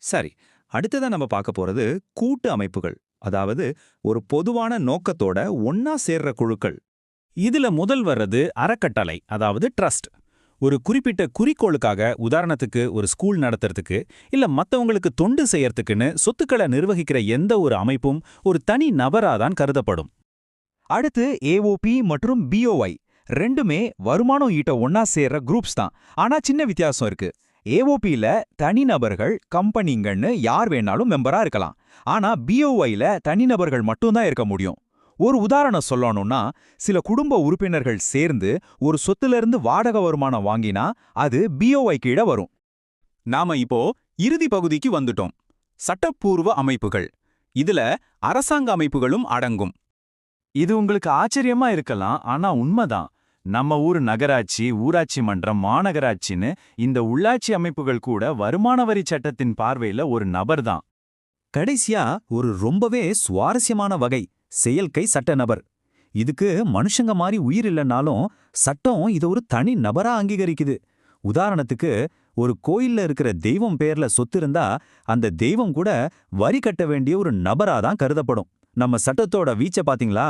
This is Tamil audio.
சரி. அடுத்ததா நம்ம பார்க்க போறது கூட்டு அமைப்புகள். அதாவது ஒரு பொதுவான நோக்கத்தோட ஒன்னா சேர்ற குழுக்கள். இதுல முதல் வர்றது அறக்கட்டளை, அதாவது ட்ரஸ்ட். ஒரு குறிப்பிட்ட குறிக்கோளுக்காக, உதாரணத்துக்கு ஒரு ஸ்கூல் நடத்துறதுக்கு, இல்ல மத்தவங்களுக்கு தொண்டு செய்யறதுக்குன்னு சொத்துக்களை நிர்வகிக்கிற எந்த ஒரு அமைப்பும் ஒரு தனி நபராதான் கருதப்படும். அடுத்து ஏஓபி மற்றும் பிஓஒய் ரெண்டுமே வருமானம் ஈட்ட ஒன்னா சேர்ற குரூப்ஸ் தான். ஆனா சின்ன வித்தியாசம் இருக்கு. ஏஓபில தனிநபர்கள், கம்பெனிங்கன்னு யார் வேணாலும் மெம்பரா இருக்கலாம். ஆனா பிஓஒய்ல தனிநபர்கள் மட்டும்தான் இருக்க முடியும். ஒரு உதாரணம் சொல்லணும்னா, சில குடும்ப உறுப்பினர்கள் சேர்ந்து ஒரு சொத்துல இருந்து வாடகை வருமானம் வாங்கினா அது பிஓஒய் கீழ வரும். நாம இப்போ இறுதி பகுதிக்கு வந்துட்டோம். சட்டப்பூர்வ அமைப்புகள். இதுல அரசாங்க அமைப்புகளும் அடங்கும். இது உங்களுக்கு ஆச்சரியமா இருக்கலாம், ஆனா உண்மைதான். நம்ம ஊர் நகராட்சி, ஊராட்சி மன்றம், மாநகராட்சின்னு இந்த உள்ளாட்சி அமைப்புகள் கூட வருமான வரி சட்டத்தின் பார்வையில ஒரு நபர்தான். கடைசியா ஒரு ரொம்பவே சுவாரஸ்யமான வகை செயல்கை சட்ட நபர். இதுக்கு மனுஷங்க மாதிரி உயிர் இல்லைன்னாலும் சட்டம் இதை ஒரு தனி நபரா அங்கீகரிக்குது. உதாரணத்துக்கு ஒரு கோயில்ல இருக்கிற தெய்வம் பேர்ல சொத்து இருந்தா அந்த தெய்வம் கூட வரி கட்ட வேண்டிய ஒரு நபரா தான் கருதப்படும். நம்ம சட்டத்தோட வீச்சை பாத்தீங்களா?